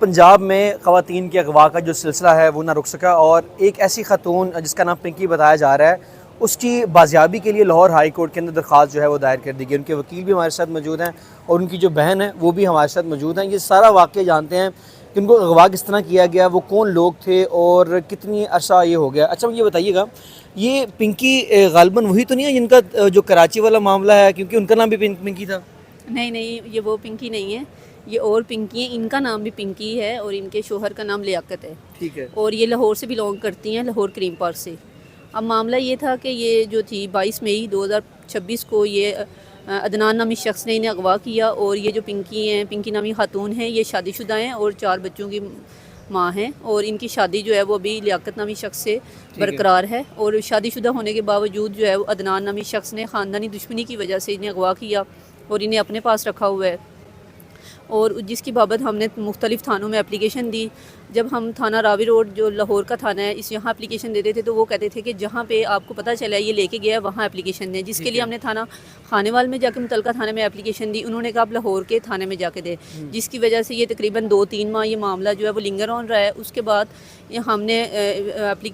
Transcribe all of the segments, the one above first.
पंजाब में ख़वातीन के अगवा का जो सिलसिला है वो ना रुक सका और एक ऐसी खातून जिसका नाम पिंकी बताया जा रहा है उसकी बाजियाबी के लिए लाहौर हाई कोर्ट के अंदर दरख्वास्त जो है वो दायर कर दी गई। उनके वकील भी हमारे साथ मौजूद हैं और उनकी जो बहन है वो भी हमारे साथ मौजूद हैं। ये सारा वाक़या जानते हैं कि उनको अगवा किस तरह किया गया, वो कौन लोग थे और कितनी अर्सा ये हो गया। अच्छा मुझे बताइएगा, ये पिंकी गालिबन वही तो नहीं है जिनका जो कराची वाला मामला है, क्योंकि उनका नाम भी पिंकी था। नहीं नहीं, ये वो पिंकी नहीं है, ये और पिंकी है। इनका नाम भी पिंकी है और इनके शोहर का नाम लियाकत है। ठीक है। और ये लाहौर से बिलोंग करती हैं, लाहौर करीम पार्क से। अब मामला ये था कि ये जो थी 22 मई 2026 को ये अदनान नामी शख्स ने इन्हें अगवा किया। और ये जो पिंकी हैं, पिंकी नामी खातून हैं, ये शादीशुदा हैं और 4 बच्चों की माँ हैं। और इनकी शादी जो है वो अभी लियाकत नामी शख्स से बरकरार है। और शादीशुदा होने के बावजूद जो है वो अदनान नामी शख्स ने ख़ानदानी दुश्मनी की वजह से इन्हें अगवा किया और इन्हें अपने पास रखा हुआ है। और जिसकी बाबत हमने मुख्तलिफ़ थानों में एप्लीकेशन दी। जब हम थाना रावी रोड जो लाहौर का थाना है इस यहाँ एप्लीकेशन देते थे तो वो कहते थे कि जहाँ पे आपको पता चला ये लेके गया है वहाँ एप्लीकेशन दें, जिसके लिए हमने थाना खानेवाल में जाके मुतलका थाने में एप्लीकेशन दी। उन्होंने कहा आप लाहौर के थाने में जाके दें, जिसकी वजह से ये तकरीबन 2-3 माह ये मामला जो है वो लिंगर ऑन रहा है। उसके बाद हमने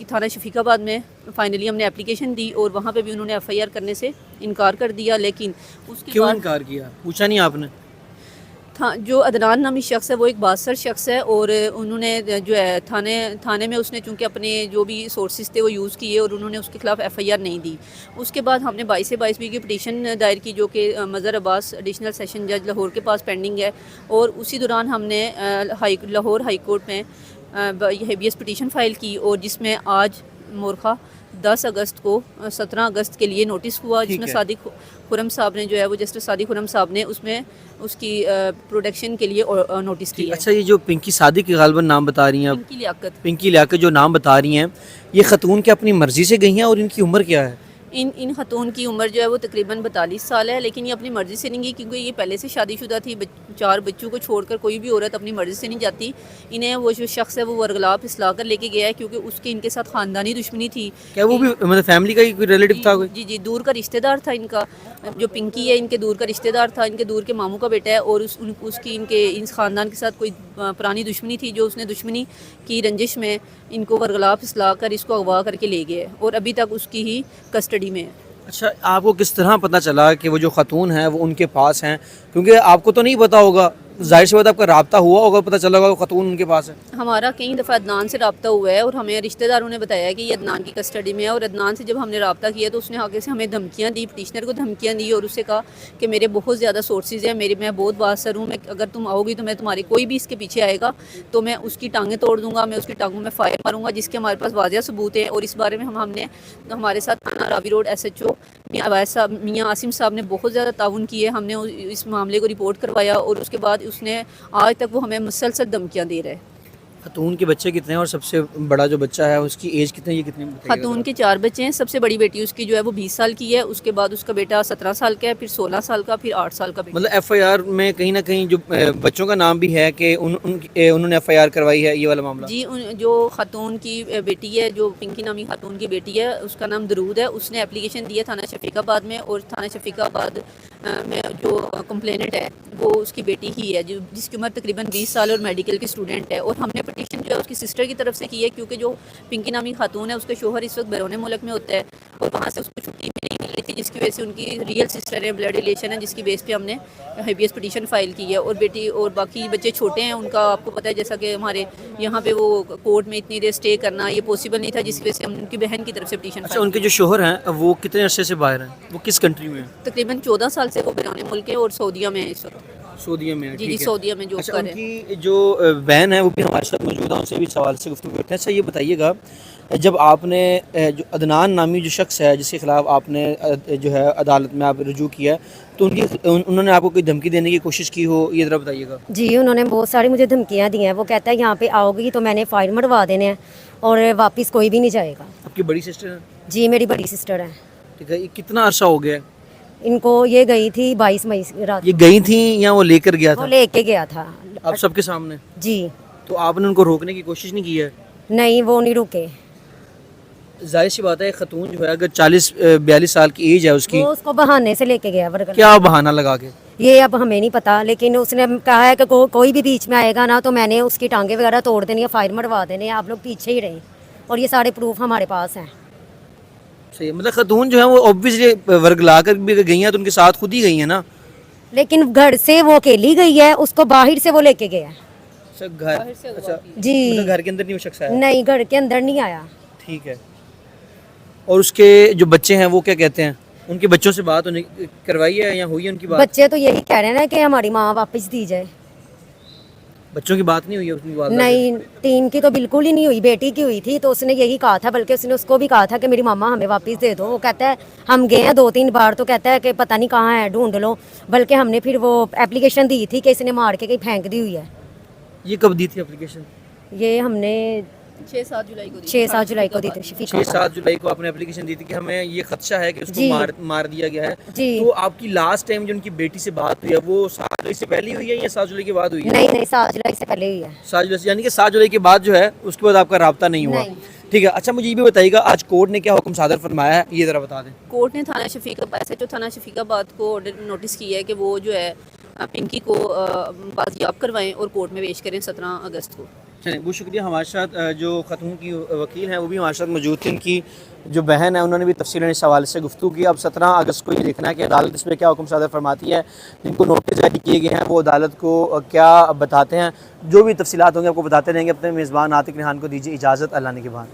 थाना शफीकाबाद में फाइनली हमने एप्लीकेशन दी और वहाँ पर भी उन्होंने FIR करने से इनकार कर दिया। लेकिन उसके क्यों इनकार किया, पूछा नहीं आपने? था जो अदनान नामी शख्स है वो एक बासर शख्स है और उन्होंने जो है थाने में उसने चूँकि अपने जो भी सोर्सेज थे वो यूज़ किए और उन्होंने उसके खिलाफ FIR नहीं दी। उसके बाद हमने 22 से 22 की पटिशन दायर की जो कि मज़हर अब्बास एडिशनल सेशन जज लाहौर के पास पेंडिंग है। और उसी दौरान हमने लाहौर हाई कोर्ट में हेबियस पटिशन फ़ाइल की और जिसमें आज मोरखा 10 अगस्त को 17 अगस्त के लिए नोटिस हुआ, जिसमें सादिक खुरम साहब ने जो है वो जस्टिस सादिक खुरम साहब ने उसमें उसकी प्रोडक्शन के लिए नोटिस किया। अच्छा, ये जो पिंकी सादिक की गालिबन नाम बता रही हैं, पिंकी लियाकत जो नाम बता रही हैं, ये खतून के अपनी मर्ज़ी से गई हैं और इनकी उम्र क्या है? इन खतून की उम्र जो है वो तकरीबन 42 साल है। लेकिन ये अपनी मर्ज़ी से नहीं गई क्योंकि ये पहले से शादीशुदा थी। 4 बच्चों को छोड़कर कोई भी औरत अपनी मर्ज़ी से नहीं जाती। इन्हें वो जो शख्स है वो वरगला फिसला कर लेके गया है क्योंकि उसके इनके साथ ख़ानदानी दुश्मनी थी। क्या वो भी मतलब फैमिली का ही कोई रिलेटिव था? जी जी, दूर का रिश्तेदार था इनका। जो पिंकी है इनके दूर का रिश्तेदार था, इनके दूर के मामू का बेटा है। और उसकी इस ख़ानदान के साथ कोई पुरानी दुश्मनी थी जो उसने दुश्मनी की रंजिश में इनको वरगला फिसला कर इसको अगवा करके ले गए और अभी तक उसकी ही कस्टडी में है। अच्छा, आपको किस तरह पता चला कि वो जो खतून हैं वो उनके पास हैं? क्योंकि आपको तो नहीं पता होगा, जाहिर सी बात आपका रब्ता हुआ होगा, पता चला होगा खतून उनके पास है। हमारा कई दफ़ा अदनान से रब्ता हुआ है और हमें रिश्तेदारों ने बताया कि ये अदनान की कस्टडी में है। और अदनान से जब हमने रब्ता किया तो उसने आगे से हमें धमकियाँ दी, पटिशनर को धमकियाँ दी और उससे कहा कि मेरे बहुत ज़्यादा सोर्सेज हैं, मैं बहुत बासर हूँ, मैं अगर तुम आओगी तो मैं तुम्हारी कोई भी इसके पीछे आएगा तो मैं उसकी टांगें तोड़ दूँगा, मैं उसकी टांगों में फायर मारूँगा, जिसके हमारे पास वाज़िया सबूत है। और इस बारे में हमने हमारे साथ थाना रावी रोड SHO मियाँ आसिम साहब ने बहुत ज़्यादा ताउन किए। हमने इस मामले को रिपोर्ट करवाया और उसके बाद उसने आज तक वो हमें मुसलसल धमकियाँ दे रहे हैं। खतून के बच्चे कितने हैं और सबसे बड़ा जो बच्चा है उसकी एज कितनी, ये कितनी? खतून के 4 बच्चे हैं। सबसे बड़ी बेटी उसकी जो है वो 20 साल की है, उसके बाद उसका बेटा 17 साल का है, फिर 16 साल का, फिर 8 साल का बेटा। मतलब FIR में कहीं ना कहीं जो बच्चों का नाम भी है कि उन्होंने FIR करवाई है, ये वाला मामला? जी, जो खतून की बेटी है, जो पिंकी नामी खतून की बेटी है, उसका नाम दरूद है, उसने एप्लीकेशन दिया थाना शफीकाबाद में। और थाना शफीकाबाद में जो कंप्लेनेंट है वो उसकी बेटी ही है जो जिसकी उम्र तकरीबन 20 साल और मेडिकल की स्टूडेंट है। और हमने पटिशन जो है उसकी सिस्टर की तरफ से की है क्योंकि जो पिंकी नामी खातून है उसके शोहर इस वक्त बैरून मुल्क में होता है और वहाँ से उसको छुट्टी भी नहीं मिल रही थी, जिसकी वजह से उनकी रियल सिस्टर है, ब्लड रिलेशन है, जिसकी बेस पे हमने हेबियस पटिशन फाइल की है। और बेटी और बाकी बच्चे छोटे हैं, उनका आपको पता है जैसा कि हमारे यहाँ पे वो कोर्ट में इतनी देर स्टे करना ये पॉसिबल नहीं था, जिसकी वजह से हम उनकी बहन की तरफ से पटिशन। अच्छा, उनके जो शोहर हैं वो कितने अरसे से बाहर हैं, वो किस कंट्री में हैं? तकरीबन 14 साल से वो बैरून मुल्क है और सऊदीया में है इस वक्त। सऊदीया में? जी जी, सऊदीया में जॉब कर रहे हैं। उनकी जो बहन है वो भी हमारे साथ मौजूद है, उनसे भी सवाल से गुफ्तगू करते हैं। अच्छा, ये बताइएगा, जब आपने जो अदनान नामी जो शख्स है जिसके खिलाफ आपने जो है अदालत में आप रुजू किया तो उन्होंने आपको कोई धमकी देने की कोशिश की हो, ये ज़रा बताइएगा। जी, उन्होंने बहुत सारी मुझे धमकियाँ दी हैं। वो कहता है यहाँ पे आओगी तो मैंने फाइल मरवा देने हैं और वापस कोई भी नहीं जाएगा। आपकी बड़ी सिस्टर है? जी, मेरी बड़ी सिस्टर है। ठीक है, कितना अरसा हो गया? इनको ये गई थी 22 मई रात। ये गई थी या वो लेकर गया था? वो लेके गया था। आप सबके सामने? जी। तो आपने उनको रोकने की कोशिश नहीं की है? नहीं, वो नहीं रुके। जाहिर सी बात है, खतून जो है अगर 40-42 साल की एज है उसकी, वो उसको बहाने से लेके गया। क्या बहाना लगा के? ये अब हमें नहीं पता, लेकिन उसने कहा है कि कोई भी बीच में आएगा ना तो मैंने उसकी टांगे वगैरह तोड़ देनी है, फायर मरवा देने हैं, आप लोग पीछे ही रहें। और ये सारे प्रूफ हमारे पास हैं। सही है, मतलब खतून जो है वो ऑब्वियसली वर्गला कर भी गई हैं तो उनके साथ खुद ही गई हैं ना। लेकिन घर से वो अकेली गई है, उसको बाहर से वो लेके गया है। अच्छा घर, अच्छा जी मतलब घर के अंदर नहीं वो शख्स आया। नहीं, घर के अंदर नहीं आया। ठीक है। और उसके जो बच्चे हैं वो क्या कहते हैं, उनके बच्चों से बात होने करवाई है या हुई है उनकी बात? बच्चे तो यही कह रहे हैं ना कि हमारी माँ वापस दी जाए। बच्चों की बात नहीं हुई है उनकी बात? नहीं, टीम की तो बिल्कुल ही नहीं हुई, बेटी की हुई थी तो उसने यही कहा था, बल्कि उसने उसको भी कहा था कि मेरी मामा हमें वापस दे दो। वो कहता है हम गए हैं 2-3 बार तो कहता है कि पता नहीं कहाँ है, ढूंढ लो। बल्कि हमने फिर वो एप्लीकेशन दी थी कि इसने मार के कहीं फेंक दी हुई है। ये कब दी थी एप्लीकेशन? ये हमने 6-7 जुलाई को 6-7 जुलाई को दी थी शफीक। 6-7 जुलाई को आपने एप्लीकेशन दी थी कि हमें ये खदशा है कि उसको जी। मार दिया गया है। जी। तो आपकी लास्ट टाइम जो उनकी बेटी से बात हुई है वो 7 जुलाई से पहले हुई है या 7 जुलाई के बाद हुई है? नहीं नहीं, 7 जुलाई से पहले हुई है। 7 जुलाई से, यानी कि 7 जुलाई के बाद जो है उसके बाद आपका राब्ता नहीं हुआ। नहीं। ठीक है। अच्छा मुझे ये भी बताइएगा आज कोर्ट ने क्या हुक्म सादर फरमाया है, ये ज़रा बता दें। कोर्ट ने थाना शफीकाबाद से, जो थाना शफीकाबाद को ऑर्डर नोटिस किया है कि वो जो है पिंकी को बाजियाब करवाएं और कोर्ट में पेश करें 17 अगस्त को। चलिए बहुत शुक्रिया। हमारे साथ जो खतून की वकील हैं वो भी हमारे साथ मौजूद थी। उनकी जो बहन है उन्होंने भी तफसीलन इस हवाले से गुफ्तगू की। अब 17 अगस्त को ये देखना है कि अदालत इसमें क्या हुक्म सादर फरमाती है। जिनको नोटिस जारी किए गए हैं वो अदालत को क्या बताते हैं। जो भी तफसीलात होंगे आपको बताते रहेंगे। अपने मेज़बान आतिक रिहान को दीजिए इजाज़त। अल्लाह ने के बाद।